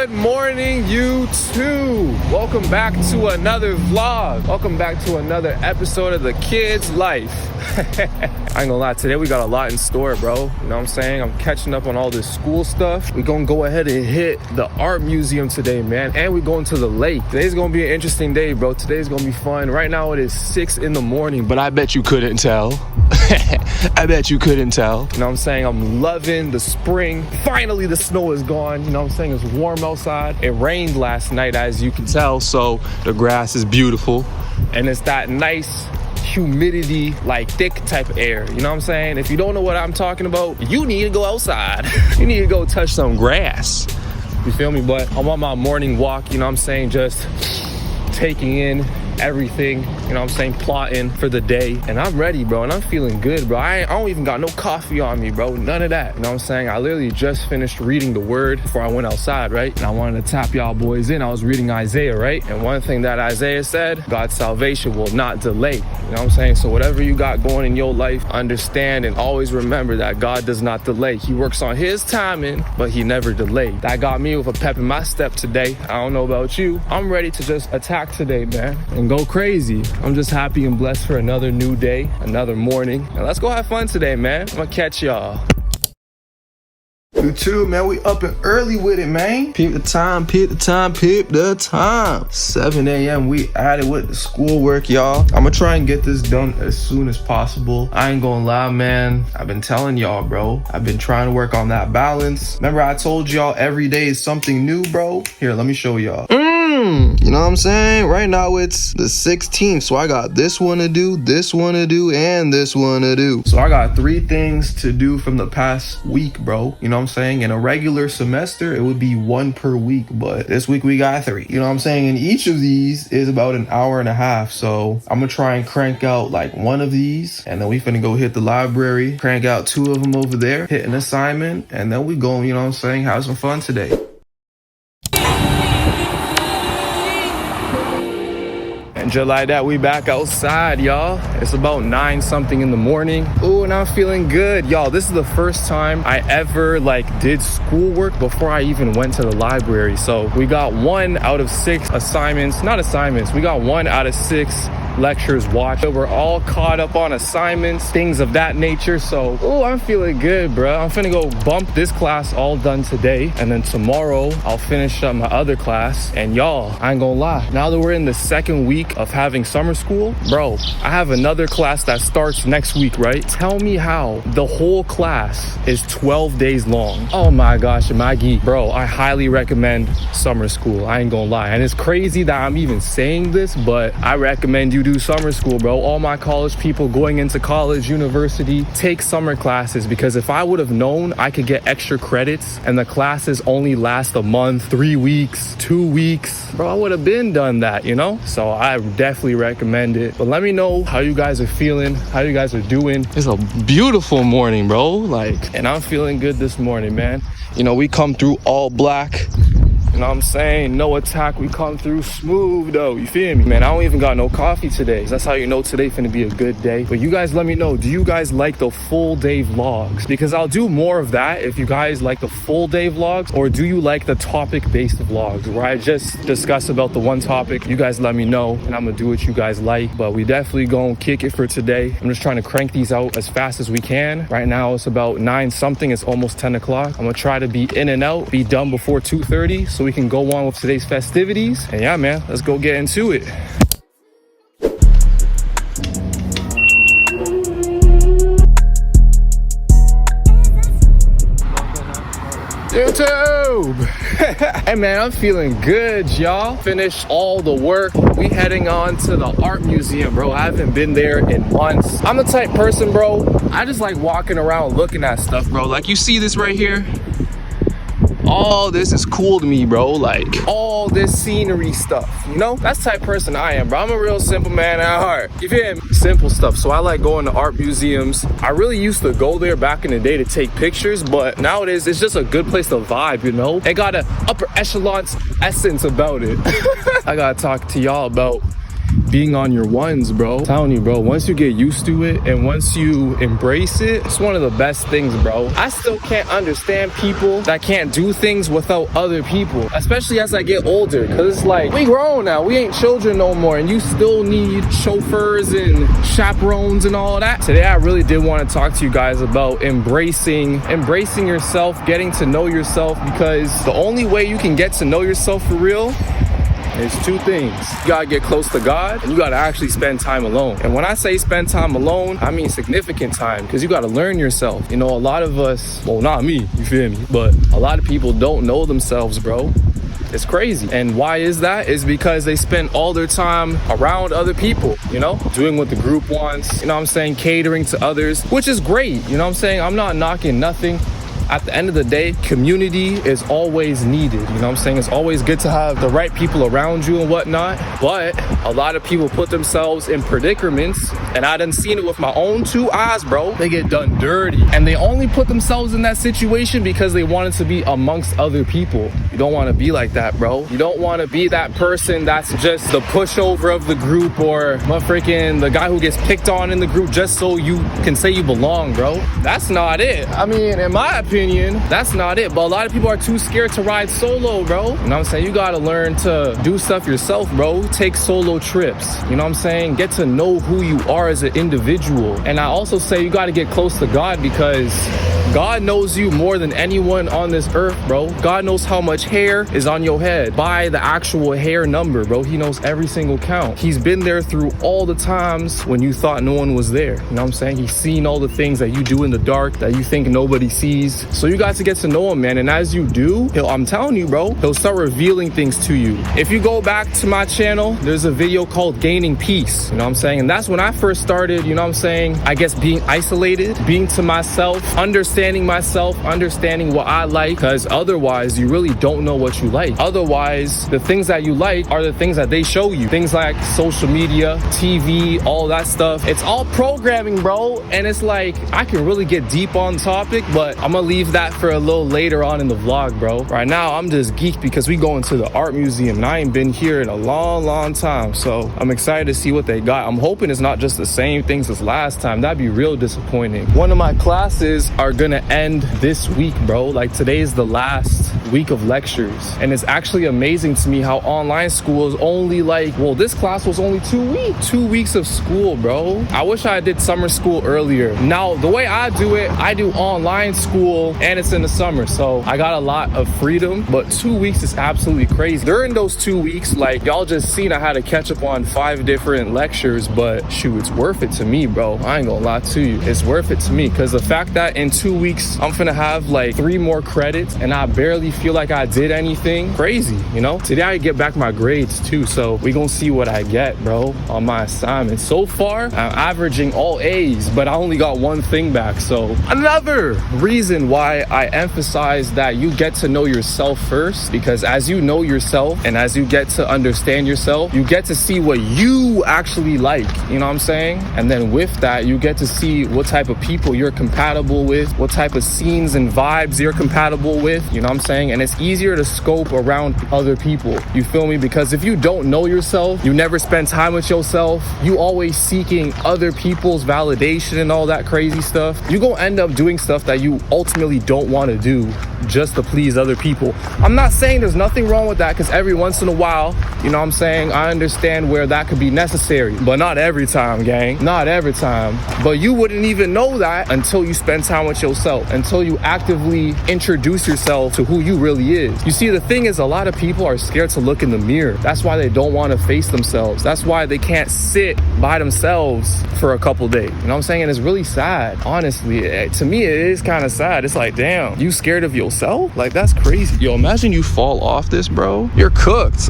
Good morning, YouTube. Welcome back to another vlog. Welcome back to another episode of The Kid's Life. I ain't gonna lie, today we got a lot in store, bro. You know what I'm saying? I'm catching up on all this school stuff. We're gonna go ahead and hit the art museum today, man. And we're going to the lake. Today's gonna be an interesting day, bro. Today's gonna be fun. Right now it is 6 in the morning, but I bet you couldn't tell. I bet you couldn't tell. You know what I'm saying? I'm loving the spring. Finally, the snow is gone. You know what I'm saying? It's warm outside. It rained last night, as you can tell, so the grass is beautiful. And it's that nice humidity, like thick type of air. You know what I'm saying? If you don't know what I'm talking about, you need to go outside. You need to go touch some grass. You feel me? But I'm on my morning walk, you know what I'm saying? Just taking in everything, you know what I'm saying, plotting for the day, and I'm ready, bro, and I'm feeling good, bro. I don't even got no coffee on me, bro, none of that. You know what I'm saying? I literally just finished reading the word before I went outside, right? And I wanted to tap y'all boys in. I was reading Isaiah, right? And one thing that Isaiah said, God's salvation will not delay. You know what I'm saying? So whatever you got going in your life, understand and always remember that God does not delay. He works on his timing, but he never delayed. That got me with a pep in my step today. I don't know about you. I'm ready to just attack today, man, and go crazy. I'm just happy and blessed for another new day, another morning. And let's go have fun today, man. I'm gonna catch y'all. You too, man. We up and early with it, man. Peep the time, peep the time, peep the time. 7 a.m. we at it with the schoolwork, y'all. I'm gonna try and get this done as soon as possible. I ain't gonna lie, man. I've been telling y'all, bro. I've been trying to work on that balance. Remember I told y'all every day is something new, bro? Here, let me show y'all. You know what I'm saying? Right now it's the 16th, so I got this one to do, this one to do, and this one to do. So I got 3 things to do from the past week, bro. You know what I'm saying? In a regular semester, it would be 1 per week, but this week we got 3. You know what I'm saying? And each of these is about an hour and a half, so I'm gonna try and crank out like 1 of these, and then we finna go hit the library, crank out 2 of them over there, hit an assignment, and then we go, you know what I'm saying, have some fun today. And just like that, we back outside, y'all. It's about 9 something in the morning. Ooh, and I'm feeling good. Y'all, this is the first time I ever did schoolwork before I even went to the library. So we got 1 out of 6 assignments, not assignments. We got 1 out of 6 lectures watched. We're all caught up on assignments, things of that nature. So, oh, I'm feeling good, bro. I'm finna go bump this class all done today. And then tomorrow, I'll finish up my other class. And y'all, I ain't gonna lie. Now that we're in the 2nd week of having summer school, bro, I have another class that starts next week, right? Tell me how the whole class is 12 days long. Oh my gosh, Maggie, bro, I highly recommend summer school. I ain't gonna lie. And it's crazy that I'm even saying this, but I recommend you do summer school, bro. All my college people going into college, university, take summer classes, because if I would have known I could get extra credits and the classes only last a month, 3 weeks, 2 weeks, bro, I would have been done that, you know? So I definitely recommend it. But let me know how you guys are feeling, how you guys are doing. It's a beautiful morning, bro. And I'm feeling good this morning, man. You know, we come through all black. You know what I'm saying? No attack, we come through smooth though, you feel me? Man, I don't even got no coffee today. That's how you know today finna be a good day. But you guys let me know, do you guys like the full day vlogs? Because I'll do more of that if you guys like the full day vlogs, or do you like the topic based vlogs where I just discuss about the one topic? You guys let me know and I'm gonna do what you guys like. But we definitely gonna kick it for today. I'm just trying to crank these out as fast as we can. Right now it's about 9 something, it's almost 10 o'clock. I'm gonna try to be in and out, be done before 2:30 so we can go on with today's festivities. And yeah, man, let's go get into it. YouTube! Hey man, I'm feeling good, y'all. Finished all the work. We heading on to the art museum, bro. I haven't been there in months. I'm the type person, bro, I just like walking around looking at stuff, bro. Like, you see this right here? All this is cool to me, bro. Like, all this scenery stuff, you know? That's the type of person I am, bro. I'm a real simple man at heart. You feel me? Simple stuff. So I like going to art museums. I really used to go there back in the day to take pictures, but nowadays it's just a good place to vibe, you know? It got an upper echelon essence about it. I gotta talk to y'all about being on your ones, bro. I'm telling you, bro, once you get used to it and once you embrace it, it's one of the best things, bro. I still can't understand people that can't do things without other people, especially as I get older, because it's like, we grown now, we ain't children no more, and you still need chauffeurs and chaperones and all that. Today I really did want to talk to you guys about embracing yourself, getting to know yourself, because the only way you can get to know yourself for real is two things. You gotta get close to God, and you gotta actually spend time alone. And when I say spend time alone, I mean significant time, because you gotta learn yourself. You know, a lot of us, well, not me, you feel me, but a lot of people don't know themselves, bro. It's crazy. And why is that? Is because they spend all their time around other people, you know, doing what the group wants, you know what I'm saying, catering to others, which is great, you know what I'm saying? I'm not knocking nothing. At the end of the day, community is always needed. You know what I'm saying? It's always good to have the right people around you and whatnot. But a lot of people put themselves in predicaments, and I done seen it with my own two eyes, bro. They get done dirty. And they only put themselves in that situation because they wanted to be amongst other people. You don't want to be like that, bro. You don't want to be that person that's just the pushover of the group, or the guy who gets picked on in the group just so you can say you belong, bro. That's not it. I mean, in my opinion, that's not it. But a lot of people are too scared to ride solo, bro. You know what I'm saying? You gotta learn to do stuff yourself, bro. Take solo trips. You know what I'm saying? Get to know who you are as an individual. And I also say you gotta get close to God, because God knows you more than anyone on this earth, bro. God knows how much hair is on your head by the actual hair number, bro. He knows every single count. He's been there through all the times when you thought no one was there. You know what I'm saying? He's seen all the things that you do in the dark that you think nobody sees. So you got to get to know him, man. And as you do, I'm telling you, bro, he'll start revealing things to you. If you go back to my channel, there's a video called Gaining Peace. You know what I'm saying? And that's when I first started, you know what I'm saying, I guess being isolated, being to myself, understanding myself, understanding what I like, because otherwise you really don't know what you like. Otherwise, the things that you like are the things that they show you. Things like social media, TV, all that stuff. It's all programming, bro. And it's like, I can really get deep on the topic, but I'm gonna leave that for a little later on in the vlog, bro. Right now, I'm just geeked because we going to the art museum, and I ain't been here in a long time. So I'm excited to see what they got. I'm hoping it's not just the same things as last time. That'd be real disappointing. One of my classes are gonna end this week, bro. Like, today's the last week of lectures, and it's actually amazing to me how online school is only like, well, this class was only 2 weeks of school, bro. I wish I did summer school earlier. Now, the way I do it, I do online school, and it's in the summer, so I got a lot of freedom. But 2 weeks is absolutely crazy. During those 2 weeks, like, y'all just seen, I had to catch up on 5 different lectures, but shoot, it's worth it to me, bro. I ain't gonna lie to you, it's worth it to me, because the fact that in 2 weeks I'm finna have like 3 more credits and I barely feel like I did anything, crazy, you know? Today I get back my grades too, so we gonna see what I get, bro, on my assignment. So far, I'm averaging all A's, but I only got 1 thing back. So another reason why I emphasize that you get to know yourself first, because as you know yourself and as you get to understand yourself, you get to see what you actually like, you know what I'm saying? And then with that, you get to see what type of people you're compatible with, what type of scenes and vibes you're compatible with, you know what I'm saying? And it's easier to scope around other people, you feel me? Because if you don't know yourself, you never spend time with yourself, you always seeking other people's validation and all that crazy stuff, you gonna end up doing stuff that you ultimately don't want to do just to please other people. I'm not saying there's nothing wrong with that, because every once in a while, you know what I'm saying, I understand where that could be necessary, but not every time, gang. Not every time. But you wouldn't even know that until you spend time with yourself, until you actively introduce yourself to who you really is. You see, the thing is, a lot of people are scared to look in the mirror. That's why they don't want to face themselves. That's why they can't sit by themselves for a couple days. You know what I'm saying? And it's really sad, honestly. To me, it is kind of sad. It's like, damn, you scared of yourself? Like, that's crazy. Yo, imagine you fall off this, bro. You're cooked.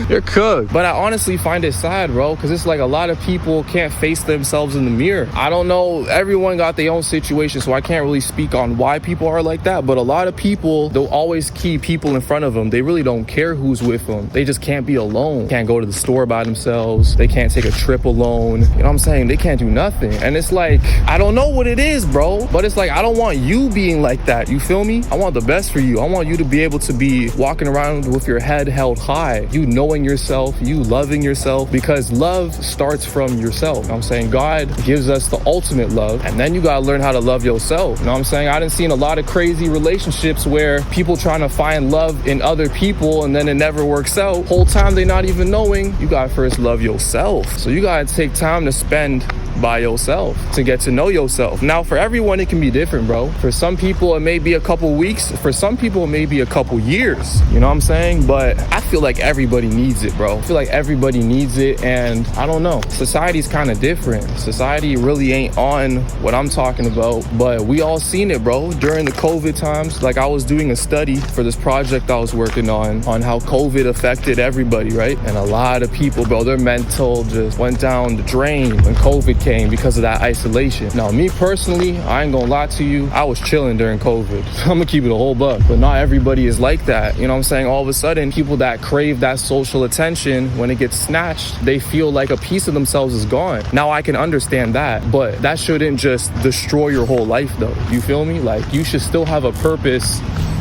You're cooked. But I honestly find it sad, bro, because it's like a lot of people can't face themselves in the mirror. I don't know, everyone got their own situation, so I can't really speak on why people are like that, but a lot of people, they'll always keep people in front of them. They really don't care who's with them. They just can't be alone. Can't go to the store by themselves. They can't take a trip alone. You know what I'm saying? They can't do nothing. And it's like, I don't know what it is, bro, but it's like, I don't want you being like that. You feel me? I want the best for you. I want you to be able to be walking around with your head held high. you knowing yourself, you loving yourself, because love starts from yourself. You know what I'm saying? God gives us the ultimate love, and then you gotta learn how to love yourself. You know what I'm saying? I done seen a lot of crazy relationships where people trying to find love in other people and then it never works out. Whole time they not even knowing, you gotta first love yourself. So you gotta take time to spend by yourself to get to know yourself. Now, for everyone, it can be different, bro. For some people, it may be a couple weeks. For some people, it may be a couple years. You know what I'm saying? But I feel like everybody needs it, bro. I feel like everybody needs it, and I don't know. Society's kind of different. Society really ain't on what I'm talking about, but we all seen it, bro. During the COVID times, like I was doing a study for this project I was working on how COVID affected everybody, right? And a lot of people, bro, their mental just went down the drain when COVID came because of that isolation. Now, me personally, I ain't gonna lie to you, I was chilling during COVID. I'm gonna keep it a whole buck, but not everybody is like that. You know what I'm saying? All of a sudden, people that crave that social attention, when it gets snatched, they feel like a piece of themselves is gone. Now, I can understand that, but that shouldn't just destroy your whole life, though. You feel me? Like, you should still have a purpose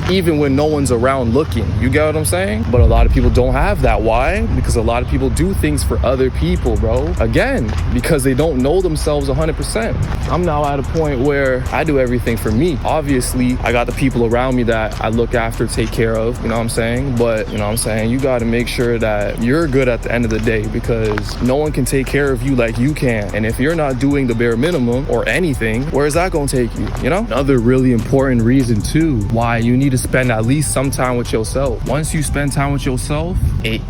even when no one's around looking. You get what I'm saying? But a lot of people don't have that. Why? Because a lot of people do things for other people, bro. Again, because they don't know themselves 100%. I'm now at a point where I do everything for me. Obviously, I got the people around me that I look after, take care of, you know what I'm saying? But, you know what I'm saying, you got to make sure that you're good at the end of the day, because no one can take care of you like you can. And if you're not doing the bare minimum or anything, where is that going to take you, you know? Another really important reason, too, why you need to spend at least some time with yourself. Once you spend time with yourself, it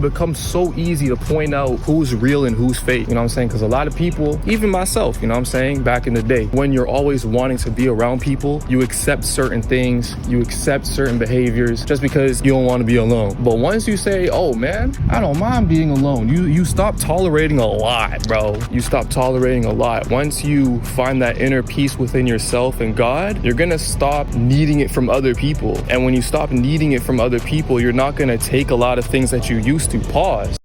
becomes so easy to point out who's real and who's fake. You know what I'm saying? Because a lot of people, even myself, you know what I'm saying, back in the day, when you're always wanting to be around people, you accept certain things, you accept certain behaviors just because you don't want to be alone. But once you say, oh man, I don't mind being alone, you stop tolerating a lot, bro. You stop tolerating a lot. Once you find that inner peace within yourself and God, you're gonna stop needing it from other people. And when you stop needing it from other people, you're not gonna take a lot of things that you used to. Pause.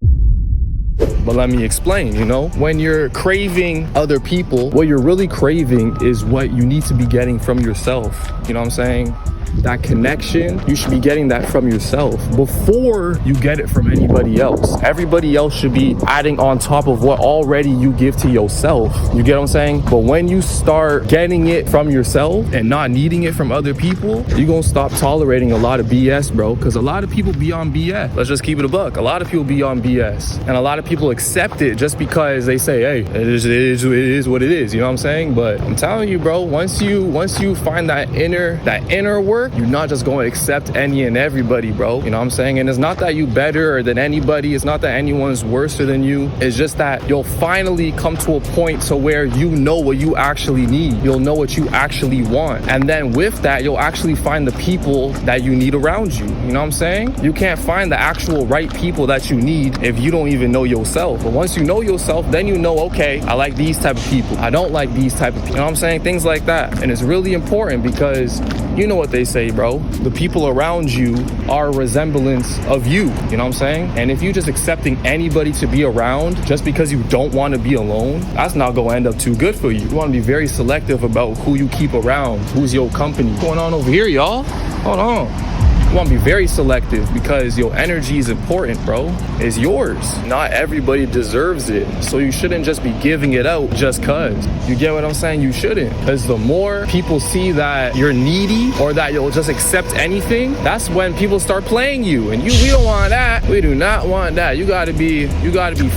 But let me explain, you know, when you're craving other people, what you're really craving is what you need to be getting from yourself. You know what I'm saying? That connection, you should be getting that from yourself before you get it from anybody else. Everybody else should be adding on top of what already you give to yourself. You get what I'm saying? But when you start getting it from yourself and not needing it from other people, you're gonna stop tolerating a lot of BS, bro. Because a lot of people be on BS. Let's just keep it a buck. A lot of people be on BS. And a lot of people accept it just because they say, hey, it is what it is. You know what I'm saying? But I'm telling you, bro, once you find that inner work, you're not just going to accept any and everybody, bro. You know what I'm saying? And it's not that you better than anybody. It's not that anyone's worse than you. It's just that you'll finally come to a point to where you know what you actually need. You'll know what you actually want. And then with that, you'll actually find the people that you need around you. You know what I'm saying? You can't find the actual right people that you need if you don't even know yourself. But once you know yourself, then you know, okay, I like these type of people. I don't like these type of people. You know what I'm saying? Things like that. And it's really important because you know what they say, bro. The people around you are a resemblance of you. You know what I'm saying? And if you're just accepting anybody to be around just because you don't want to be alone, that's not going to end up too good for you. You want to be very selective about who you keep around, who's your company. What's going on over here, y'all? Hold on. You want to be very selective because your energy is important, bro. It's yours. Not everybody deserves it. So you shouldn't just be giving it out just cause. You get what I'm saying? You shouldn't. Because the more people see that you're needy or that you'll just accept anything, that's when people start playing you. And we don't want that. We do not want that. You gotta be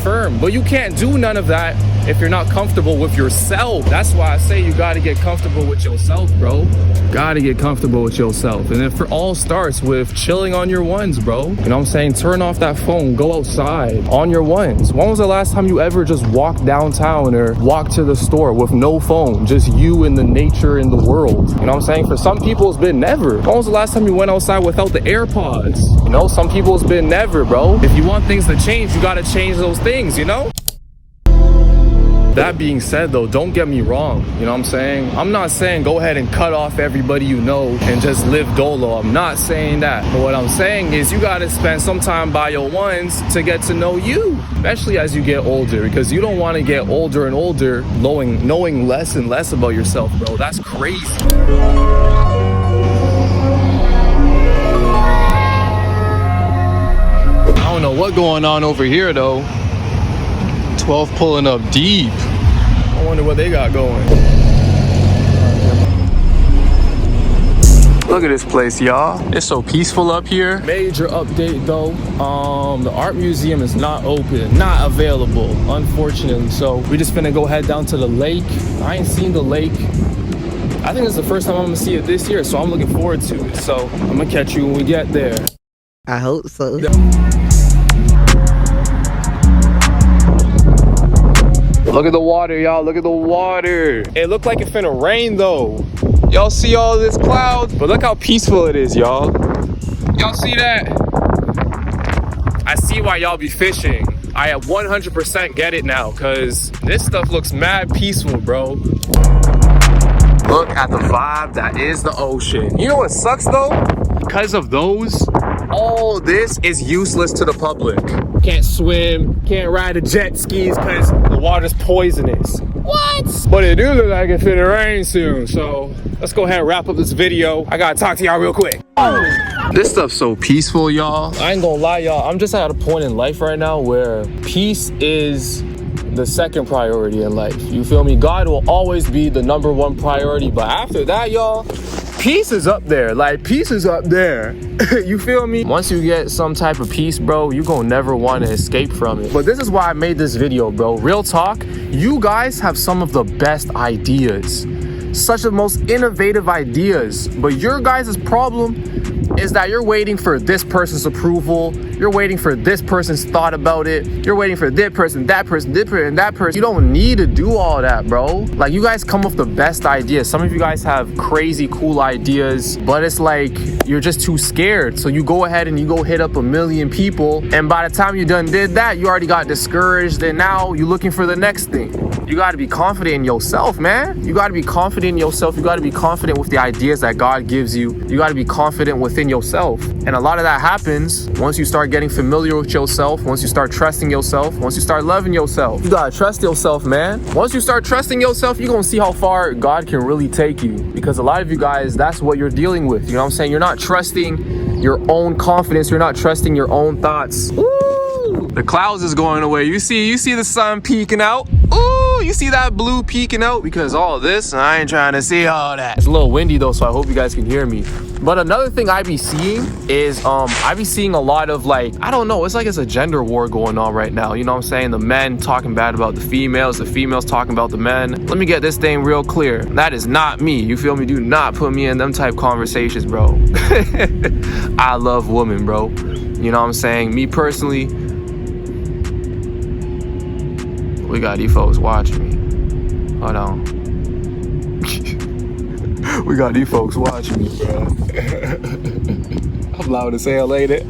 firm. But you can't do none of that if you're not comfortable with yourself. That's why I say you gotta get comfortable with yourself, bro. Gotta get comfortable with yourself. And it all starts with chilling on your ones, bro. You know what I'm saying? Turn off that phone, go outside on your ones. When was the last time you ever just walked downtown or walked to the store with no phone? Just you and the nature and the world. You know what I'm saying? For some people, it's been never. When was the last time you went outside without the AirPods? You know, some people, it's been never, bro. If you want things to change, you gotta change those things, you know? That being said, though, don't get me wrong. You know what I'm saying? I'm not saying go ahead and cut off everybody you know and just live dolo. I'm not saying that. But what I'm saying is you got to spend some time by your ones to get to know you, especially as you get older, because you don't want to get older and older knowing less and less about yourself, bro. That's crazy. what going on over here though. 12 pulling up deep. I wonder what they got going. Look at this place, y'all. It's so peaceful up here. Major update though. The art museum is not open, not available, unfortunately. So we just finna go head down to the lake. I ain't seen the lake. I think it's the first time I'm gonna see it this year, so I'm looking forward to it. So I'm gonna catch you when we get there. I hope so. Look at the water, y'all. Look at the water. It looked like it finna rain though. Y'all see all this cloud? But look how peaceful it is, y'all. Y'all see that? I see why y'all be fishing. I 100% get it now, cause this stuff looks mad peaceful, bro. Look at the vibe that is the ocean. You know what sucks though? Because of those, all this is useless to the public. Can't swim, can't ride the jet skis because the water's poisonous. What? But it do look like it's finna rain soon, so let's go ahead and wrap up this video. I gotta talk to y'all real quick. This stuff's so peaceful, y'all. I ain't gonna lie, y'all. I'm just at a point in life right now where peace is the second priority in life. You feel me? God will always be the #1 priority, but after that, y'all, peace is up there. Like, peace is up there. You feel me? Once you get some type of peace, bro, you gonna never want to escape from it. But this is why I made this video, bro. Real talk, you guys have some of the best ideas, such the most innovative ideas, but your guys' problem is that you're waiting for this person's approval. You're waiting for this person's thought about it. You're waiting for this person, that person, this person, and that person. You don't need to do all that, bro. Like, you guys come up with the best ideas. Some of you guys have crazy cool ideas, but it's like you're just too scared. So you go ahead and you go hit up 1,000,000 people, and by the time you done did that, you already got discouraged, and now you're looking for the next thing. You got to be confident in yourself, man. You got to be confident in yourself. You got to be confident with the ideas that God gives you. You got to be confident within yourself. And a lot of that happens once you start getting familiar with yourself, once you start trusting yourself, once you start loving yourself. You got to trust yourself, man. Once you start trusting yourself, you're going to see how far God can really take you. Because a lot of you guys, that's what you're dealing with. You know what I'm saying? You're not trusting your own confidence. You're not trusting your own thoughts. Ooh, the clouds is going away. You see the sun peeking out. Ooh, you see that blue peeking out? Because all of this, I ain't trying to see all that. It's a little windy though, so I hope you guys can hear me. But another thing I be seeing is I be seeing a lot of, like, I don't know, it's like it's a gender war going on right now. You know what I'm saying? The men talking bad about the females talking about the men. Let me get this thing real clear. That is not me. You feel me? Do not put me in them type conversations, bro. I love women, bro. You know what I'm saying? Me personally, we got these folks watching me. Hold on. We got these folks watching me, bro. I'm loud as hell, ain't it?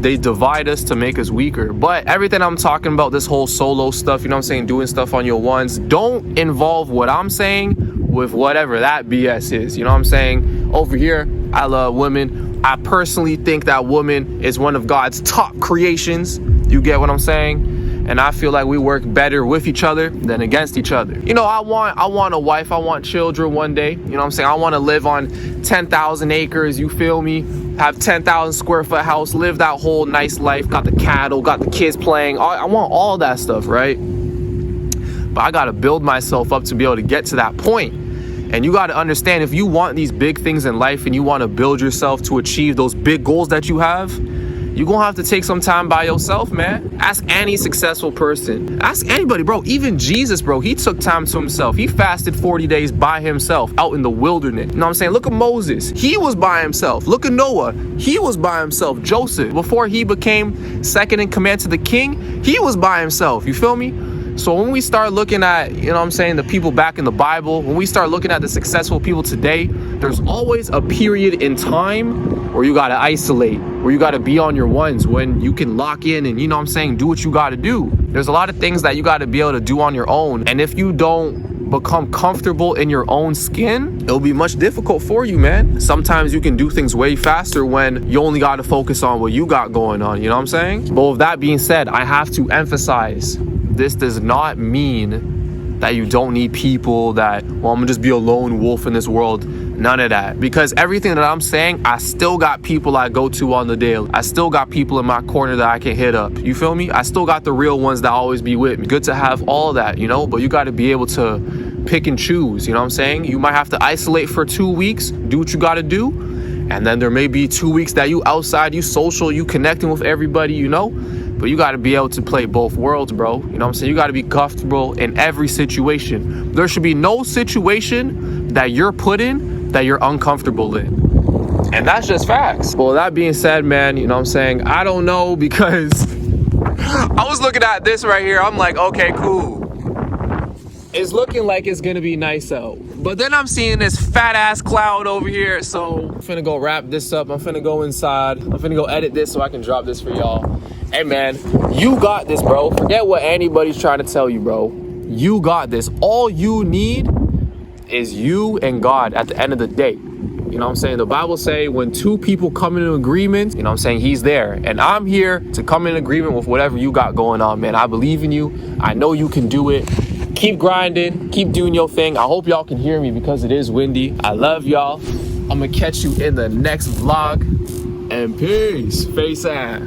They divide us to make us weaker. But everything I'm talking about, this whole solo stuff, you know what I'm saying, doing stuff on your ones, don't involve what I'm saying with whatever that BS is. You know what I'm saying? Over here, I love women. I personally think that woman is one of God's top creations. You get what I'm saying? And I feel like we work better with each other than against each other. You know, I want a wife, I want children one day. You know what I'm saying? I want to live on 10,000 acres, you feel me? Have 10,000 square foot house, live that whole nice life, got the cattle, got the kids playing. I want all that stuff, right? But I got to build myself up to be able to get to that point. And you got to understand, if you want these big things in life and you want to build yourself to achieve those big goals that you have, you're gonna have to take some time by yourself, man. Ask any successful person. Ask anybody, bro. Even Jesus, bro, he took time to himself. He fasted 40 days by himself out in the wilderness. You know what I'm saying? Look at Moses. He was by himself. Look at Noah. He was by himself. Joseph, before he became second in command to the king, he was by himself. You feel me? So when we start looking at, you know what I'm saying, the people back in the Bible, when we start looking at the successful people today, there's always a period in time where you got to isolate, where you got to be on your ones, when you can lock in and, you know what I'm saying, do what you got to do. There's a lot of things that you got to be able to do on your own. And if you don't become comfortable in your own skin, it'll be much difficult for you, man. Sometimes you can do things way faster when you only got to focus on what you got going on. You know what I'm saying? But with that being said, I have to emphasize, this does not mean that you don't need people, that, well, I'm gonna just be a lone wolf in this world. None of that. Because everything that I'm saying, I still got people I go to on the daily. I still got people in my corner that I can hit up. You feel me? I still got the real ones that always be with me. Good to have all that, you know, but you got to be able to pick and choose, you know what I'm saying? You might have to isolate for 2 weeks, do what you got to do. And then there may be 2 weeks that you outside, you social, you connecting with everybody, you know? But you got to be able to play both worlds, bro. You know what I'm saying? You got to be comfortable in every situation. There should be no situation that you're put in that you're uncomfortable in. And that's just facts. Well, that being said, man, you know what I'm saying? I don't know, because I was looking at this right here. I'm like, okay, cool. It's looking like it's gonna be nice out. But then I'm seeing this fat ass cloud over here. So I'm finna go wrap this up. I'm finna go inside. I'm finna go edit this so I can drop this for y'all. Hey man, you got this, bro. Forget what anybody's trying to tell you, bro. You got this. All you need is you and God at the end of the day. You know what I'm saying? The Bible say when two people come into agreement, you know what I'm saying, he's there. And I'm here to come in agreement with whatever you got going on, man. I believe in you. I know you can do it. Keep grinding. Keep doing your thing. I hope y'all can hear me because it is windy. I love y'all. I'm gonna catch you in the next vlog. And peace. Face out.